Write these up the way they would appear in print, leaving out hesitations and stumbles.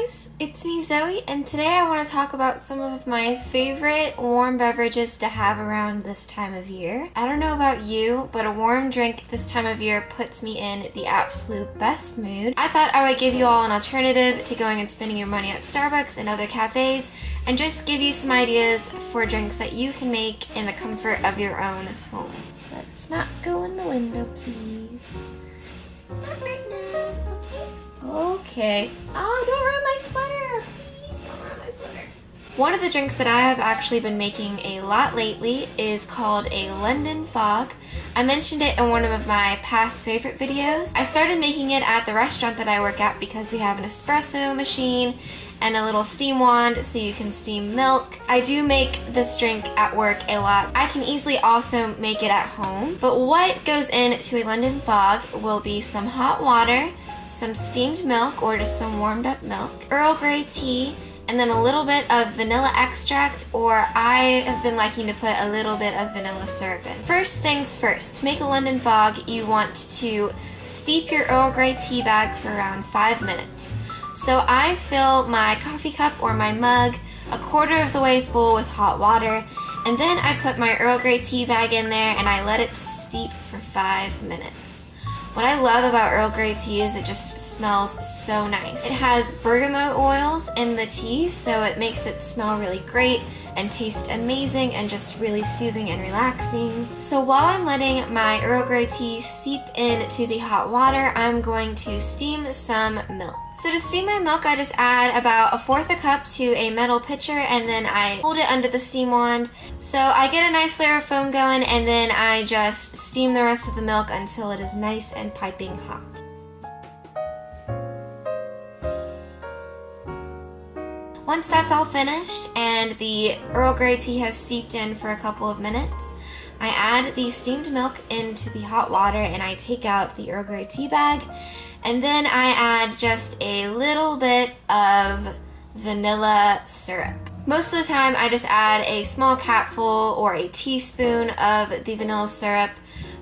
guys, it's me ZoWeee, and today I want to talk about some of my favorite warm beverages to have around this time of year. I don't know about you, but a warm drink this time of year puts me in the absolute best mood. I thought I would give you all an alternative to going and spending your money at Starbucks and other cafes, and just give you some ideas for drinks that you can make in the comfort of your own home. Let's not go in the window, please. Not right now. Okay. Oh, don't ruin my sweater. Please don't ruin my sweater. One of the drinks that I have actually been making a lot lately is called a London Fog. I mentioned it in one of my past favorite videos. I started making it at the restaurant that I work at because we have an espresso machine and a little steam wand so you can steam milk. I do make this drink at work a lot. I can easily also make it at home. But what goes into a London Fog will be some hot water, some steamed milk or just some warmed up milk, Earl Grey tea, and then a little bit of vanilla extract, or I have been liking to put a little bit of vanilla syrup in. First things first, to make a London Fog, you want to steep your Earl Grey tea bag for around 5 minutes. So I fill my coffee cup or my mug a quarter of the way full with hot water, and then I put my Earl Grey tea bag in there and I let it steep for 5 minutes. What I love about Earl Grey tea is it just smells so nice. It has bergamot oils in the tea, so it makes it smell really great and taste amazing and just really soothing and relaxing. So while I'm letting my Earl Grey tea seep into the hot water, I'm going to steam some milk. So to steam my milk, I just add about 1/4 cup to a metal pitcher, and then I hold it under the steam wand. So I get a nice layer of foam going, and then I just steam the rest of the milk until it is nice and piping hot. Once that's all finished and the Earl Grey tea has seeped in for a couple of minutes, I add the steamed milk into the hot water and I take out the Earl Grey tea bag, and then I add just a little bit of vanilla syrup. Most of the time I just add a small capful or a teaspoon of the vanilla syrup,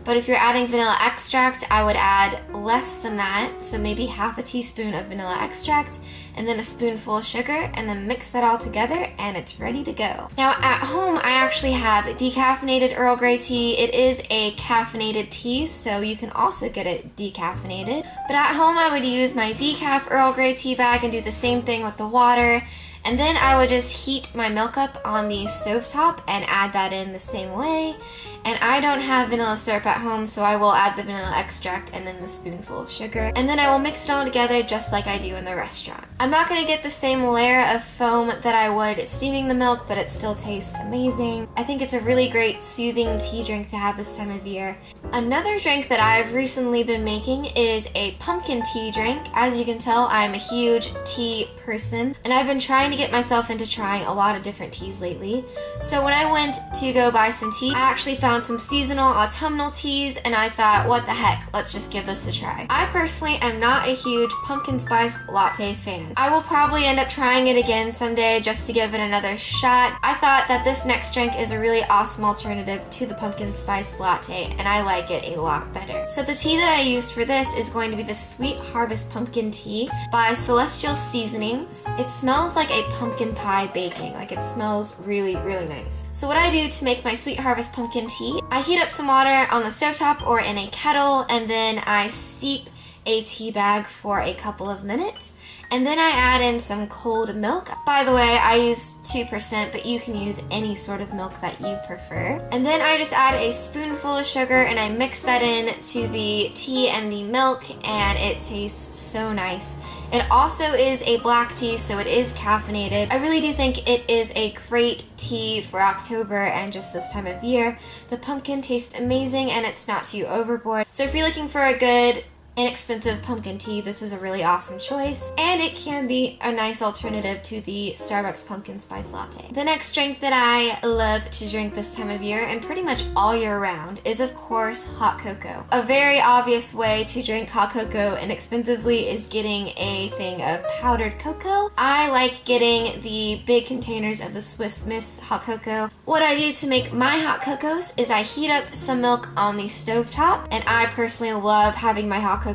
but if you're adding vanilla extract, I would add less than that, so maybe half a teaspoon of vanilla extract and then a spoonful of sugar, and then mix that all together and it's ready to go. Now at home I actually have decaffeinated Earl Grey tea. It is a caffeinated tea, so you can also get it decaffeinated. But at home I would use my decaf Earl Grey tea bag and do the same thing with the water. And then I would just heat my milk up on the stovetop and add that in the same way. And I don't have vanilla syrup at home, so I will add the vanilla extract and then the spoonful of sugar. And then I will mix it all together just like I do in the restaurant. I'm not going to get the same layer of foam that I would steaming the milk, but it still tastes amazing. I think it's a really great soothing tea drink to have this time of year. Another drink that I've recently been making is a pumpkin tea drink. As you can tell, I'm a huge tea person, and I've been trying to get myself into trying a lot of different teas lately. So when I went to go buy some tea, I actually found some seasonal autumnal teas, and I thought, what the heck, let's just give this a try. I personally am not a huge pumpkin spice latte fan. I will probably end up trying it again someday just to give it another shot. I thought that this next drink is a really awesome alternative to the pumpkin spice latte, and I like it a lot better. So the tea that I used for this is going to be the Sweet Harvest Pumpkin Tea by Celestial Seasonings. It smells like a pumpkin pie baking. Like, it smells really, really nice. So what I do to make my Sweet Harvest Pumpkin Tea, I heat up some water on the stovetop or in a kettle, and then I steep a tea bag for a couple of minutes. And then I add in some cold milk. By the way, I use 2%, but you can use any sort of milk that you prefer. And then I just add a spoonful of sugar and I mix that in to the tea and the milk, and it tastes so nice. It also is a black tea, so it is caffeinated. I really do think it is a great tea for October and just this time of year. The pumpkin tastes amazing and it's not too overboard. So if you're looking for a good, inexpensive pumpkin tea, this is a really awesome choice, and it can be a nice alternative to the Starbucks pumpkin spice latte. The next drink that I love to drink this time of year and pretty much all year round is, of course, hot cocoa. A very obvious way to drink hot cocoa inexpensively is getting a thing of powdered cocoa. I like getting the big containers of the Swiss Miss hot cocoa. What I do to make my hot cocos is I heat up some milk on the stovetop, and I personally love having my hot cocos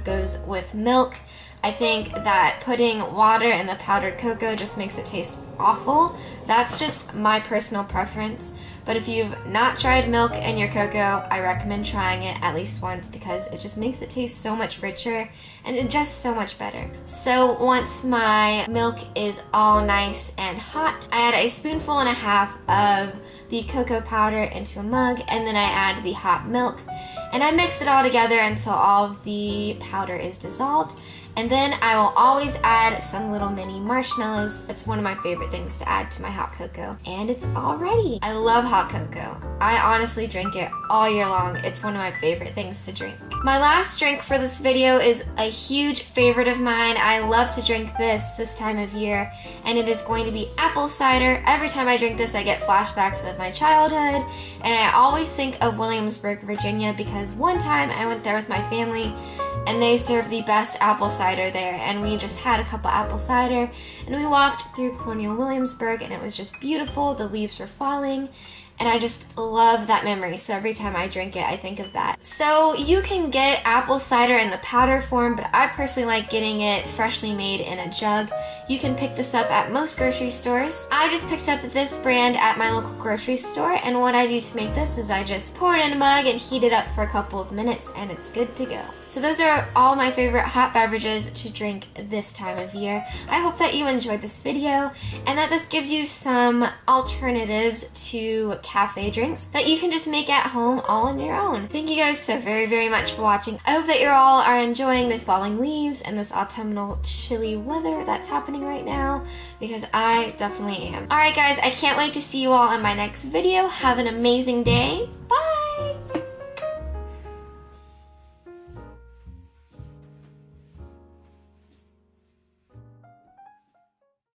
with milk. I think that putting water in the powdered cocoa just makes it taste awful. That's just my personal preference. But if you've not tried milk in your cocoa, I recommend trying it at least once because it just makes it taste so much richer and just so much better. So once my milk is all nice and hot, I add a spoonful and a half of the cocoa powder into a mug, and then I add the hot milk, and I mix it all together until all of the powder is dissolved. And then I will always add some little mini marshmallows. It's one of my favorite things to add to my hot cocoa. And it's all ready. I love hot cocoa. I honestly drink it all year long. It's one of my favorite things to drink. My last drink for this video is a huge favorite of mine. I love to drink this time of year, and it is going to be apple cider. Every time I drink this, I get flashbacks of my childhood, and I always think of Williamsburg, Virginia, because one time I went there with my family and they serve the best apple cider there, and we just had a cup of apple cider and we walked through Colonial Williamsburg, and it was just beautiful. The leaves were falling, and I just love that memory. So every time I drink it, I think of that. So you can get apple cider in the powder form, but I personally like getting it freshly made in a jug. You can pick this up at most grocery stores. I just picked up this brand at my local grocery store, and what I do to make this is I just pour it in a mug and heat it up for a couple of minutes, and it's good to go. So those are all my favorite hot beverages to drink this time of year. I hope that you enjoyed this video and that this gives you some alternatives to cafe drinks that you can just make at home all on your own. Thank you guys so very much for watching. I hope that you all are enjoying the falling leaves and this autumnal chilly weather that's happening right now, because I definitely am. Alright guys, I can't wait to see you all in my next video. Have an amazing day. Bye!